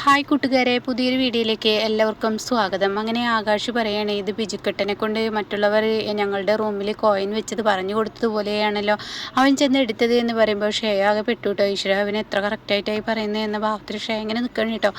Hi കൂട്ടുകാരെ, പുതിയൊരു വീഡിയോയിലേക്ക് എല്ലാവർക്കും സ്വാഗതം. അങ്ങനെ ആകാശ് പറയാണ്, ഇത് ബിജുക്കട്ടനെ കൊണ്ട് മറ്റുള്ളവർ ഞങ്ങളുടെ റൂമിൽ കോയിൻ വെച്ചത് പറഞ്ഞു കൊടുത്തതുപോലെയാണല്ലോ അവൻ ചെന്ന് എടുത്തത് എന്ന് പറയുമ്പോൾ ഷേയ ആകെ പെട്ടു കേട്ടോ. ഈശ്വര, അവൻ എത്ര കറക്റ്റായിട്ടായി പറയുന്നത് എന്ന ഭാവത്തിൽ ഷേയ ഇങ്ങനെ നിൽക്കണം കേട്ടോ.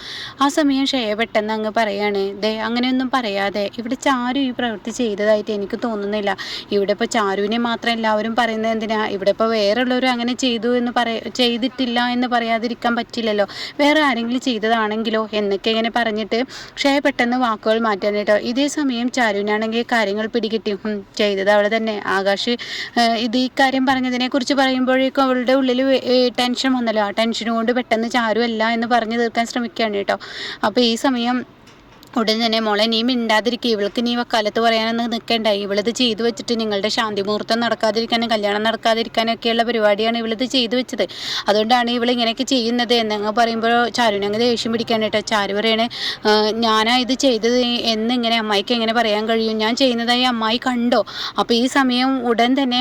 ആ സമയം ഷേയ പെട്ടെന്ന് അങ്ങ് പറയാണ്, ദേ അങ്ങനെയൊന്നും പറയാതെ, ഇവിടെ ചാരു ഈ പ്രവൃത്തി ചെയ്തതായിട്ട് എനിക്ക് തോന്നുന്നില്ല. ഇവിടെ ഇപ്പോൾ ചാരുവിനെ മാത്രം എല്ലാവരും പറയുന്നത് എന്തിനാ? ഇവിടെ ഇപ്പോൾ വേറെയുള്ളവരും അങ്ങനെ ചെയ്തു എന്ന് ചെയ്തിട്ടില്ല എന്ന് പറയാതിരിക്കാൻ പറ്റില്ലല്ലോ. വേറെ ആരെങ്കിലും ചെയ്തതാണെങ്കിലോ എന്നൊക്കെ ഇങ്ങനെ പറഞ്ഞിട്ട് ഷേയ പെട്ടെന്ന് വാക്കുകൾ മാറ്റാൻ കേട്ടോ. ഇതേ സമയം ചാരുവിനാണെങ്കിൽ കാര്യങ്ങൾ പിടികിട്ടി. ചെയ്തത് അവൾ തന്നെ. ആകാശ് ഇത് ഈ കാര്യം പറഞ്ഞതിനെ കുറിച്ച് പറയുമ്പോഴേക്കും അവളുടെ ഉള്ളിൽ ടെൻഷൻ വന്നല്ലോ. ആ ടെൻഷൻ കൊണ്ട് പെട്ടെന്ന് ചാരു അല്ല എന്ന് പറഞ്ഞു തീർക്കാൻ ശ്രമിക്കുകയാണ് കേട്ടോ. അപ്പോൾ ഈ സമയം ഉടൻ തന്നെ, മോളെ നീ മിണ്ടാതിരിക്കുക, ഇവൾക്ക് നീ വക്കാലത്ത് പറയാനൊന്നും നിൽക്കണ്ട. ഇവളിത് ചെയ്തു വെച്ചിട്ട് നിങ്ങളുടെ ശാന്തി മുഹൂർത്തം നടക്കാതിരിക്കാനും കല്യാണം നടക്കാതിരിക്കാനൊക്കെയുള്ള പരിപാടിയാണ് ഇവളിത് ചെയ്തു വെച്ചത്. അതുകൊണ്ടാണ് ഇവൾ ഇങ്ങനെയൊക്കെ ചെയ്യുന്നത് എന്നങ്ങ് പറയുമ്പോൾ ചാരുവിനങ്ങ് ദേഷ്യം പിടിക്കാൻ കേട്ടോ. ചാരു പറയണേ, ഞാനാ ഇത് ചെയ്തത് എന്നിങ്ങനെ അമ്മായിക്ക് എങ്ങനെ പറയാൻ കഴിയും? ഞാൻ ചെയ്യുന്നതായി അമ്മായി കണ്ടോ? അപ്പോൾ ഈ സമയം ഉടൻ തന്നെ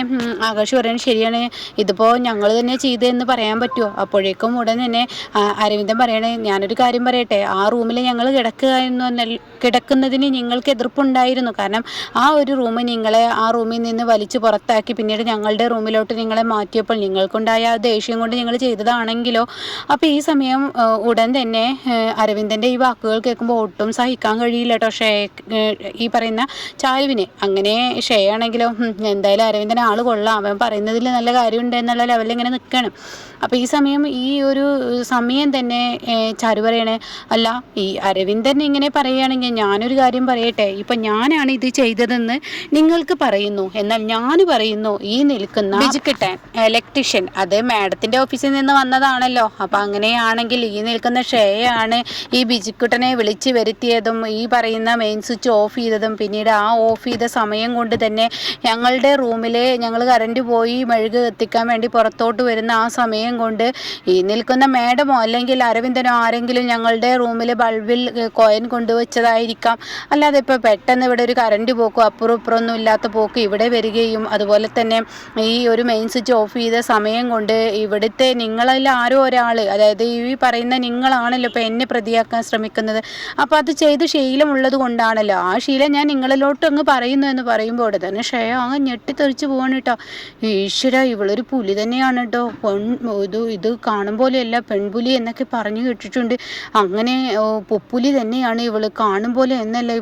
ആകാശ് പറയണ, ശരിയാണ്, ഇതിപ്പോൾ ഞങ്ങൾ തന്നെ ചെയ്തതെന്ന് പറയാൻ പറ്റുമോ? അപ്പോഴേക്കും ഉടൻ തന്നെ അരവിന്ദൻ പറയണേ, ഞാനൊരു കാര്യം പറയട്ടെ, ആ റൂമിൽ ഞങ്ങൾ കിടക്കുന്നതിന് നിങ്ങൾക്ക് എതിർപ്പുണ്ടായിരുന്നു. കാരണം ആ ഒരു റൂം നിങ്ങളെ ആ റൂമിൽ നിന്ന് വലിച്ചു പുറത്താക്കി പിന്നീട് ഞങ്ങളുടെ റൂമിലോട്ട് നിങ്ങളെ മാറ്റിയപ്പോൾ നിങ്ങൾക്കുണ്ടായ ദേഷ്യം കൊണ്ട് നിങ്ങൾ ചെയ്തതാണെങ്കിലോ. അപ്പോൾ ഈ സമയം ഉടൻ തന്നെ അരവിന്ദൻ്റെ ഈ വാക്കുകൾ കേൾക്കുമ്പോൾ ഒട്ടും സഹിക്കാൻ കഴിയില്ല കേട്ടോ ഈ പറയുന്ന ചാരുവിന്. അങ്ങനെ ഷേയാണെങ്കിലോ, എന്തായാലും അരവിന്ദൻ ആൾ കൊള്ളാം, അവൻ പറയുന്നതിൽ നല്ല കാര്യമുണ്ട് എന്നുള്ള ലെവലിൽ ഇങ്ങനെ നിൽക്കണം. അപ്പോൾ ഈ സമയം ഈ ഒരു സമയം തന്നെ ചാരു പറയണേ, അല്ല ഈ അരവിന്ദൻ ഇങ്ങനെ പറയുകയാണെങ്കിൽ ഞാനൊരു കാര്യം പറയട്ടെ, ഇപ്പം ഞാനാണ് ഇത് ചെയ്തതെന്ന് നിങ്ങൾക്ക് പറയുന്നു, എന്നാൽ ഞാൻ പറയുന്നു ഈ നിൽക്കുന്ന ബിജുക്കുട്ടൻ ഇലക്ട്രീഷ്യൻ, അത് മാഡത്തിൻ്റെ ഓഫീസിൽ നിന്ന് വന്നതാണല്ലോ. അപ്പം അങ്ങനെയാണെങ്കിൽ ഈ നിൽക്കുന്ന ഷേയാണ് ഈ ബിജുക്കുട്ടനെ വിളിച്ച് വരുത്തിയതും ഈ പറയുന്ന മെയിൻ സ്വിച്ച് ഓഫ് ചെയ്തതും പിന്നീട് ആ ഓഫ് ചെയ്ത സമയം കൊണ്ട് തന്നെ ഞങ്ങളുടെ റൂമിൽ ഞങ്ങൾ കറണ്ട് പോയി മെഴുക് എത്തിക്കാൻ വേണ്ടി പുറത്തോട്ട് വരുന്ന ആ സമയം കൊണ്ട് ഈ നിൽക്കുന്ന മാഡമോ അല്ലെങ്കിൽ അരവിന്ദനോ ആരെങ്കിലും ഞങ്ങളുടെ റൂമിൽ ബൾബിൽ കോയിൻ കൊണ്ടുവച്ചതായിരിക്കാം. അല്ലാതെ ഇപ്പോൾ പെട്ടെന്ന് ഇവിടെ ഒരു കറണ്ട് പോക്കും അപ്പുറം ഇപ്പുറമൊന്നും ഇല്ലാത്ത പോക്ക് ഇവിടെ വരികയും അതുപോലെ തന്നെ ഈ ഒരു മെയിൻ സ്വിച്ച് ഓഫ് ചെയ്ത സമയം കൊണ്ട് ഇവിടുത്തെ നിങ്ങളിൽ ആരോ ഒരാൾ, അതായത് ഈ പറയുന്ന നിങ്ങളാണല്ലോ ഇപ്പോൾ എന്നെ പ്രതിയാക്കാൻ ശ്രമിക്കുന്നത്. അപ്പോൾ അത് ചെയ്ത് ശീലമുള്ളത് കൊണ്ടാണല്ലോ. ആ ശീലം ഞാൻ നിങ്ങളിലോട്ട് അങ്ങ് പറയുന്നു എന്ന് പറയുമ്പോൾ ഇവിടെ തന്നെ ഷേയ അങ്ങ് ഞെട്ടിത്തെറിച്ച് പോവാണ് കേട്ടോ. ഈശ്വര, ഇവളൊരു പുലി തന്നെയാണ് കേട്ടോ. ഇത് കാണും പോലെയല്ല, പെൺപുലി എന്നൊക്കെ പറഞ്ഞു കേട്ടിട്ടുണ്ട്. അങ്ങനെ പുലി തന്നെയാണ് ഇവള്, കാണും പോലെ എന്നല്ല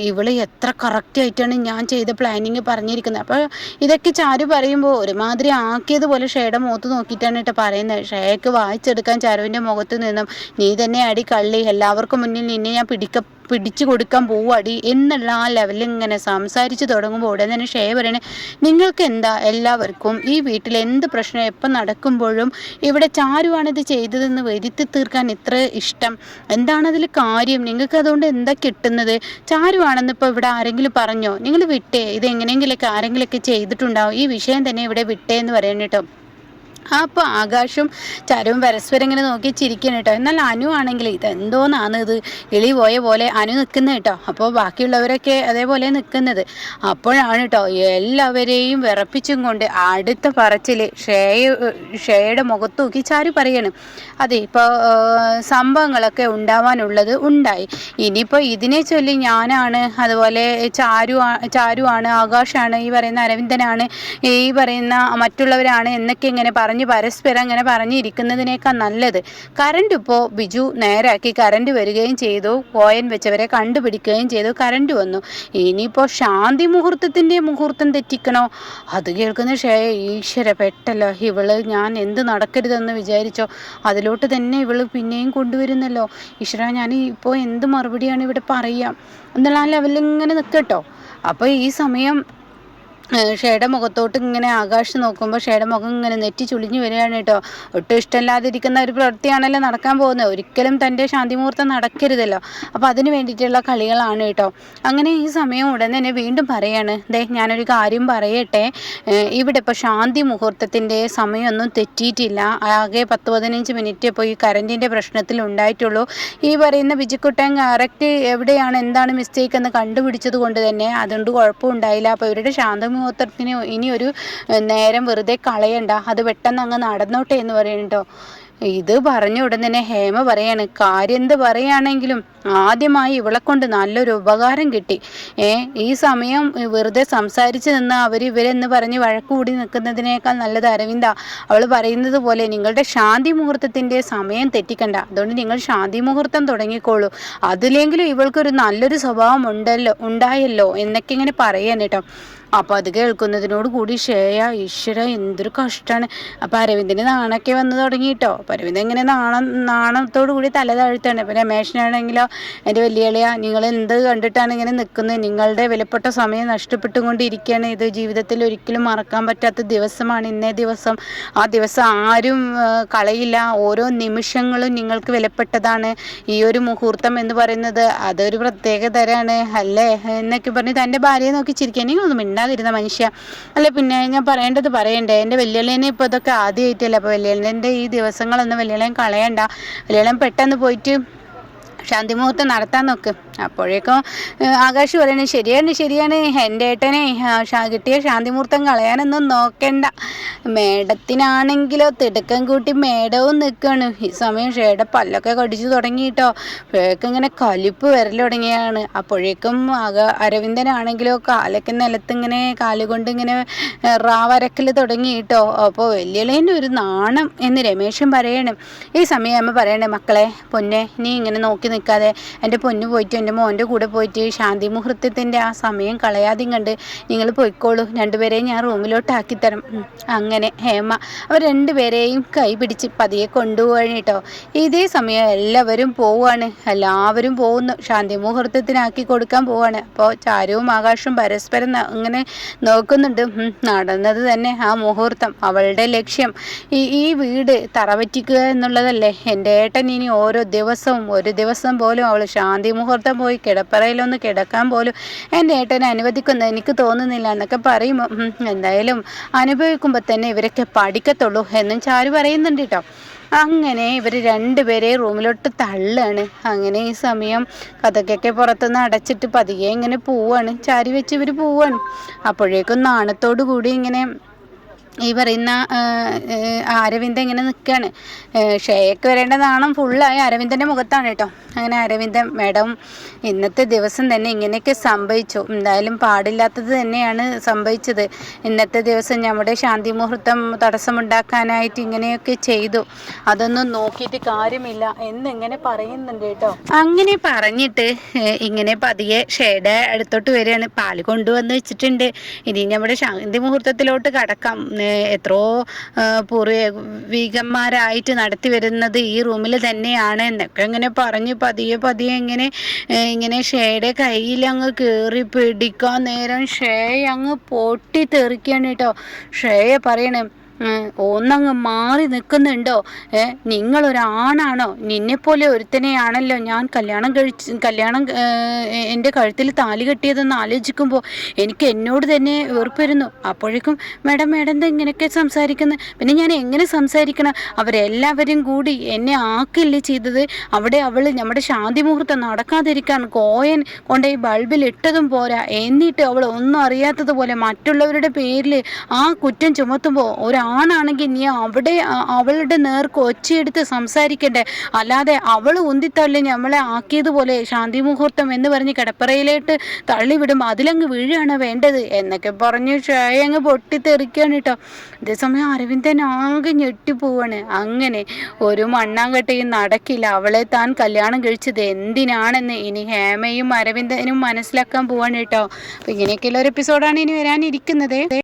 ഇവള് എത്ര കറക്റ്റായിട്ടാണ് ഞാൻ ചെയ്ത പ്ലാനിങ് പറഞ്ഞിരിക്കുന്നത്. അപ്പോൾ ഇതൊക്കെ ചാരു പറയുമ്പോൾ ഒരുമാതിരി ആക്കിയതുപോലെ ഷേയുടെ മുഖത്ത് നോക്കിയിട്ടാണ് കേട്ടോ പറയുന്നത്. ഷേയ്ക്ക് വായിച്ചെടുക്കാൻ ചാരുവിൻ്റെ മുഖത്ത് നിന്നും, നീ തന്നെ അടി കള്ളി, എല്ലാവർക്കും മുന്നിൽ നിന്നെ ഞാൻ പിടിച്ചു കൊടുക്കാൻ പോവാടി എന്നുള്ള ആ ലെവലിൽ ഇങ്ങനെ സംസാരിച്ച് തുടങ്ങുമ്പോൾ ഉടനെ തന്നെ ഷേയ പറയണേ, നിങ്ങൾക്ക് എന്താ എല്ലാവർക്കും ഈ വീട്ടിൽ എന്ത് പ്രശ്നം എപ്പം നടക്കുമ്പോഴും ഇവിടെ ചാരുവാണിത് ചെയ്തതെന്ന് വരുത്തി തീർക്കാൻ ഇത്ര ഇഷ്ടം? എന്താണതിൽ കാര്യം? നിങ്ങൾക്ക് അതുകൊണ്ട് എന്താ കിട്ടുന്നത്? ചാരുവാണെന്ന് ഇപ്പോൾ ഇവിടെ ആരെങ്കിലും പറഞ്ഞോ? നിങ്ങൾ വിട്ടേ, ഇത് എങ്ങനെയെങ്കിലൊക്കെ ആരെങ്കിലുമൊക്കെ ചെയ്തിട്ടുണ്ടാവും, ഈ വിഷയം തന്നെ ഇവിടെ വിട്ടേ എന്ന് പറയണം കേട്ടോ. അപ്പോൾ ആകാശും ചാരുവും പരസ്പരം ഇങ്ങനെ നോക്കി ചിരിക്കണം കേട്ടോ. എന്നാൽ അനു ആണെങ്കിൽ ഇതെന്തോന്നാണ് ഇത് എളി പോയ പോലെ അനു നിൽക്കുന്നത് കേട്ടോ. അപ്പോൾ ബാക്കിയുള്ളവരൊക്കെ അതേപോലെ നിൽക്കുന്നത്. അപ്പോഴാണ് കേട്ടോ എല്ലാവരെയും വിറപ്പിച്ചും കൊണ്ട് അടുത്ത പറച്ചിൽ ഷേയുടെ മുഖത്ത് നോക്കി ചാരു പറയണം, അതെ ഇപ്പോൾ സംഭവങ്ങളൊക്കെ ഉണ്ടാവാനുള്ളത് ഉണ്ടായി, ഇനിയിപ്പോൾ ഇതിനെ ചൊല്ലി ഞാനാണ്, അതുപോലെ ചാരുവാണ്, ആകാശാണ്, ഈ പറയുന്ന അരവിന്ദനാണ്, ഈ പറയുന്ന മറ്റുള്ളവരാണ് എന്നൊക്കെ ഇങ്ങനെ പരസ്പരം അങ്ങനെ പറഞ്ഞിരിക്കുന്നതിനേക്കാൾ നല്ലത് കറണ്ട് ഇപ്പോൾ ബിജു നേരാക്കി കറണ്ട് വരികയും ചെയ്തു, കോയിൻ വെച്ചവരെ കണ്ടുപിടിക്കുകയും ചെയ്തു, കറണ്ട് വന്നു, ഇനിയിപ്പോൾ ശാന്തി മുഹൂർത്തം തെറ്റിക്കണോ? അത് കേൾക്കുന്ന ഈശ്വര പെട്ടല്ലോ, ഇവള് ഞാൻ എന്ത് നടക്കരുതെന്ന് വിചാരിച്ചോ അതിലോട്ട് തന്നെ ഇവള് പിന്നെയും കൊണ്ടുവരുന്നല്ലോ. ഈശ്വര, ഞാൻ ഇപ്പോൾ എന്ത് മറുപടിയാണ് ഇവിടെ പറയുക എന്നുള്ള ആ ലെവലിൽ ഇങ്ങനെ നിൽക്കട്ടോ. അപ്പോൾ ഈ സമയം ഷേയുടെ മുഖത്തോട്ട് ഇങ്ങനെ ആകാശ് നോക്കുമ്പോൾ ഷേയുടെ മുഖം ഇങ്ങനെ നെറ്റി ചുളിഞ്ഞു വരികയാണ് കേട്ടോ. ഒട്ടും ഇഷ്ടമില്ലാതിരിക്കുന്ന ഒരു പ്രവൃത്തിയാണല്ലോ നടക്കാൻ പോകുന്നത്. ഒരിക്കലും തൻ്റെ ശാന്തി മുഹൂർത്തം നടക്കരുതല്ലോ. അപ്പോൾ അതിന് വേണ്ടിയിട്ടുള്ള കളികളാണ് കേട്ടോ. അങ്ങനെ ഈ സമയം ഉടൻ തന്നെ വീണ്ടും പറയാണ്, ദേ ഞാനൊരു കാര്യം പറയട്ടെ, ഇവിടെ ഇപ്പോൾ ശാന്തി മുഹൂർത്തത്തിൻ്റെ സമയമൊന്നും തെറ്റിയിട്ടില്ല, ആകെ 10-15 മിനിറ്റ് ഇപ്പോൾ ഈ കറണ്ടിൻ്റെ പ്രശ്നത്തിൽ ഉണ്ടായിട്ടുള്ളൂ. ഈ പറയുന്ന ബിജുക്കുട്ടൻ കറക്റ്റ് എവിടെയാണ് എന്താണ് മിസ്റ്റേക്ക് എന്ന് കണ്ടുപിടിച്ചത് കൊണ്ട് തന്നെ അതുകൊണ്ട് കുഴപ്പമുണ്ടായില്ല. അപ്പോൾ ഇവരുടെ ശാന്തി മുഹൂർത്തത്തിന് ഇനി ഒരു നേരം വെറുതെ കളയണ്ട, അത് പെട്ടെന്ന് അങ്ങ് നടന്നോട്ടെ എന്ന് പറയുന്നുണ്ടോ. ഇത് പറഞ്ഞ ഉടൻ തന്നെ ഹേമ പറയാണ്, കാര്യം എന്ത് പറയുകയാണെങ്കിലും ആദ്യമായി ഇവളെ കൊണ്ട് നല്ലൊരു ഉപകാരം കിട്ടി. ഈ സമയം വെറുതെ സംസാരിച്ച് നിന്ന് ഇവരെന്ന് പറഞ്ഞ് വഴക്കുകൂടി നിൽക്കുന്നതിനേക്കാൾ നല്ലത് അരവിന്ദ, അവൾ പറയുന്നത് പോലെ നിങ്ങളുടെ ശാന്തി മുഹൂർത്തത്തിൻ്റെ സമയം തെറ്റിക്കണ്ട. അതുകൊണ്ട് നിങ്ങൾ ശാന്തി മുഹൂർത്തം തുടങ്ങിക്കോളൂ. അതിലെങ്കിലും ഇവൾക്കൊരു നല്ലൊരു സ്വഭാവം ഉണ്ടായല്ലോ എന്നൊക്കെ ഇങ്ങനെ പറയാൻ കേട്ടോ. അപ്പോൾ അത് കേൾക്കുന്നതിനോട് കൂടി ശ്രേയ, ഈശ്വര എന്തൊരു കഷ്ടമാണ്. അപ്പോൾ അരവിന്ദന് നാണൊക്കെ വന്ന് തുടങ്ങി കേട്ടോ. അപ്പോൾ അരവിന്ദൻ ഇങ്ങനെ നാണത്തോടു കൂടി തല താഴ്ത്താണ്. അപ്പോൾ രമേശനാണെങ്കിലോ, എൻ്റെ വലിയളിയ, നിങ്ങൾ എന്ത് കണ്ടിട്ടാണ് ഇങ്ങനെ നിൽക്കുന്നത്? നിങ്ങളുടെ വിലപ്പെട്ട സമയം നഷ്ടപ്പെട്ടുകൊണ്ടിരിക്കുകയാണ്. ഇത് ജീവിതത്തിൽ ഒരിക്കലും മറക്കാൻ പറ്റാത്ത ദിവസമാണ് ഇന്നേ ദിവസം. ആ ദിവസം ആരും കളയില്ല. ഓരോ നിമിഷങ്ങളും നിങ്ങൾക്ക് വിലപ്പെട്ടതാണ്. ഈ ഒരു മുഹൂർത്തം എന്ന് പറയുന്നത് അതൊരു പ്രത്യേക തരമാണ് അല്ലേ എന്നൊക്കെ പറഞ്ഞ് തൻ്റെ ഭാര്യയെ നോക്കി ചിരിക്കാൻ. ഒന്നും മിണ്ടാതിരുന്ന മനുഷ്യ അല്ലെ. പിന്നെ ഞാൻ പറയണ്ടേ, എൻ്റെ വെല്ലുവിളിനെ ഇപ്പോൾ ഇതൊക്കെ ആദ്യമായിട്ടല്ല. അപ്പോൾ വെല്ലുവിളിൻ്റെ ഈ ദിവസങ്ങളൊന്നും വെല്ലുവിളിയും കളയണ്ട. വെല്ലുവിളിയും പെട്ടെന്ന് പോയിട്ട് ശാന്തി മുഹൂർത്തം നടത്താൻ നോക്ക്. അപ്പോഴേക്കും ആകാശ് പറയുന്നത്, ശരിയാണ് എൻ്റെ ഏട്ടനെ കിട്ടിയ ശാന്തി മുഹൂർത്തം കളയാനൊന്നും നോക്കണ്ട. മേഡത്തിനാണെങ്കിലോ തിടുക്കം കൂട്ടി മേഡവും നിൽക്കുകയാണ്. ഈ സമയം ഷേയുടെ പല്ലൊക്കെ കടിച്ചു തുടങ്ങിയിട്ടോ. ഷേക്ക് ഇങ്ങനെ കലിപ്പ് വരൽ തുടങ്ങിയാണ്. അപ്പോഴേക്കും അരവിന്ദനാണെങ്കിലോ കാലൊക്കെ നിലത്തിങ്ങനെ കാലുകൊണ്ട് ഇങ്ങനെ റാവരക്കൽ തുടങ്ങിയിട്ടോ. അപ്പോൾ വെല്ലുവിളിൻ്റെ ഒരു നാണം എന്ന് രമേശൻ പറയണം. ഈ സമയം അമ്മ പറയണേ, മക്കളെ പൊന്നെ, നീ ഇങ്ങനെ നോക്കി നിൽക്കാതെ എൻ്റെ പൊന്നു പോയിട്ട് എൻ്റെ മോൻ്റെ കൂടെ പോയിട്ട് ശാന്തി മുഹൂർത്തത്തിൻ്റെ ആ സമയം കളയാതെയും കണ്ട് നിങ്ങൾ പോയിക്കോളൂ. രണ്ടുപേരെയും ഞാൻ റൂമിലോട്ട് ആക്കിത്തരാം. അങ്ങനെ ഹേമ അവർ രണ്ടുപേരെയും കൈ പിടിച്ച് പതിയെ കൊണ്ടുപോവാണ് കേട്ടോ. ഇതേ സമയം എല്ലാവരും പോകുന്നു. ശാന്തി മുഹൂർത്തത്തിനാക്കി കൊടുക്കാൻ പോവാണ്. അപ്പോൾ ചാരുവും ആകാശവും പരസ്പരം ഇങ്ങനെ നോക്കുന്നുണ്ട്. നടന്നത് തന്നെ ആ മുഹൂർത്തം. അവളുടെ ലക്ഷ്യം ഈ വീട് തറപറ്റിക്കുക എന്നുള്ളതല്ലേ. എൻ്റെ ഏട്ടൻ ഇനി ഓരോ ദിവസവും ഒരു ദിവസം പോലും അവൾ ശാന്തി മുഹൂർത്തം പോയി കിടപ്പറയിലൊന്ന് കിടക്കാൻ പോലും എൻ്റെ ഏട്ടനെ അനുവദിക്കുന്നത് എനിക്ക് തോന്നുന്നില്ല എന്നൊക്കെ പറയുമ്പോൾ എന്തായാലും അനുഭവിക്കുമ്പോൾ തന്നെ ഇവരൊക്കെ പഠിക്കത്തുള്ളൂ എന്നും ചാരു പറയുന്നുണ്ട് കേട്ടോ. അങ്ങനെ ഇവർ രണ്ടുപേരെ റൂമിലോട്ട് തള്ളുകയാണ്. അങ്ങനെ ഈ സമയം കഥകൊക്കെ പുറത്തുനിന്ന് അടച്ചിട്ട് പതിയെ ഇങ്ങനെ പോവാണ്. ചാരി വെച്ച് ഇവർ പോവാണ്. അപ്പോഴേക്കും നാണത്തോടു കൂടി ഇങ്ങനെ ഈ പറയുന്ന അരവിന്ദൻ ഇങ്ങനെ നിൽക്കുകയാണ്. ഷേക്ക് വരേണ്ട നാണം ഫുള്ളായി അരവിന്ദൻ്റെ മുഖത്താണ് കേട്ടോ. അങ്ങനെ അരവിന്ദൻ, മാഡം ഇന്നത്തെ ദിവസം തന്നെ ഇങ്ങനെയൊക്കെ സംഭവിച്ചു. എന്തായാലും പാടില്ലാത്തത് തന്നെയാണ് സംഭവിച്ചത്. ഇന്നത്തെ ദിവസം നമ്മുടെ ശാന്തി മുഹൂർത്തം തടസ്സമുണ്ടാക്കാനായിട്ട് ഇങ്ങനെയൊക്കെ ചെയ്തു. അതൊന്നും നോക്കിയിട്ട് കാര്യമില്ല എന്നിങ്ങനെ പറയുന്നുണ്ട് കേട്ടോ. അങ്ങനെ പറഞ്ഞിട്ട് ഇങ്ങനെ പതിയെ ഷേയുടെ അടുത്തോട്ട് വരികയാണ്. പാല് കൊണ്ടുവന്ന് വെച്ചിട്ടുണ്ട്. ഇനി നമ്മുടെ ശാന്തി മുഹൂർത്തത്തിലോട്ട് കടക്കാം. എത്രയോ പൂർവികന്മാരായിട്ട് നടത്തി വരുന്നത് ഈ റൂമിൽ തന്നെയാണ് എന്നൊക്കെ ഇങ്ങനെ പറഞ്ഞ് പതിയെ ഇങ്ങനെ ഷേയുടെ കയ്യിൽ അങ്ങ് കയറി പിടിക്കാൻ നേരം ഷേ അങ്ങ് പൊട്ടിത്തെറിക്കുകയാണ് കേട്ടോ. ഷേയെ പറയണേ, ഒന്നങ്ങ് മാറി നിൽക്കുന്നുണ്ടോ? നിങ്ങളൊരാണാണോ? നിന്നെപ്പോലെ ഒരുത്തനെയാണല്ലോ ഞാൻ കല്യാണം എൻ്റെ കഴുത്തിൽ താലി കെട്ടിയതെന്ന് ആലോചിക്കുമ്പോൾ എനിക്ക് എന്നോട് തന്നെ വെറുപ്പ് വരുന്നു. അപ്പോഴേക്കും മാഡം എന്താ ഇങ്ങനെയൊക്കെ സംസാരിക്കുന്നത്? പിന്നെ ഞാൻ എങ്ങനെ സംസാരിക്കണം? അവരെല്ലാവരും കൂടി എന്നെ ആക്കില്ലേ ചെയ്തത്. അവിടെ അവൾ നമ്മുടെ ശാന്തി മുഹൂർത്തം നടക്കാതിരിക്കാൻ കോയൻ കൊണ്ട് ഈ ബൾബിൽ ഇട്ടതും പോരാ, എന്നിട്ട് അവൾ ഒന്നും അറിയാത്തതുപോലെ മറ്റുള്ളവരുടെ പേരിൽ ആ കുറ്റം ചുമത്തുമ്പോൾ ഒരാണാണെങ്കിൽ നീ അവളുടെ നേർക്ക് ഒച്ചയെടുത്ത് സംസാരിക്കണ്ടേ? അല്ലാതെ അവൾ ഉന്തിത്തള്ളി നമ്മളെ ആക്കിയതുപോലെ ശാന്തി മുഹൂർത്തം എന്ന് പറഞ്ഞ് കിടപ്പറയിലേട്ട് തള്ളിവിടുമ്പോൾ അതിലങ്ങ് വീഴുകയാണ് വേണ്ടത് എന്നൊക്കെ പറഞ്ഞ് ഷേയങ്ങ് പൊട്ടിത്തെറിക്കുകയാണ് കേട്ടോ. അതേസമയം അരവിന്ദൻ ആകെ ഞെട്ടിപ്പോവാണ്. അങ്ങനെ ഒരു മണ്ണാങ്കട്ടയും നടക്കില്ല. അവളെ താൻ കല്യാണം കഴിച്ചത് എന്തിനാണെന്ന് ഇനി ഹേമയും അരവിന്ദനും മനസ്സിലാക്കാൻ പോവാണ് കേട്ടോ. അപ്പോൾ ഇങ്ങനെയൊക്കെയുള്ള ഒരു എപ്പിസോഡാണ് ഇനി വരാനിരിക്കുന്നത്.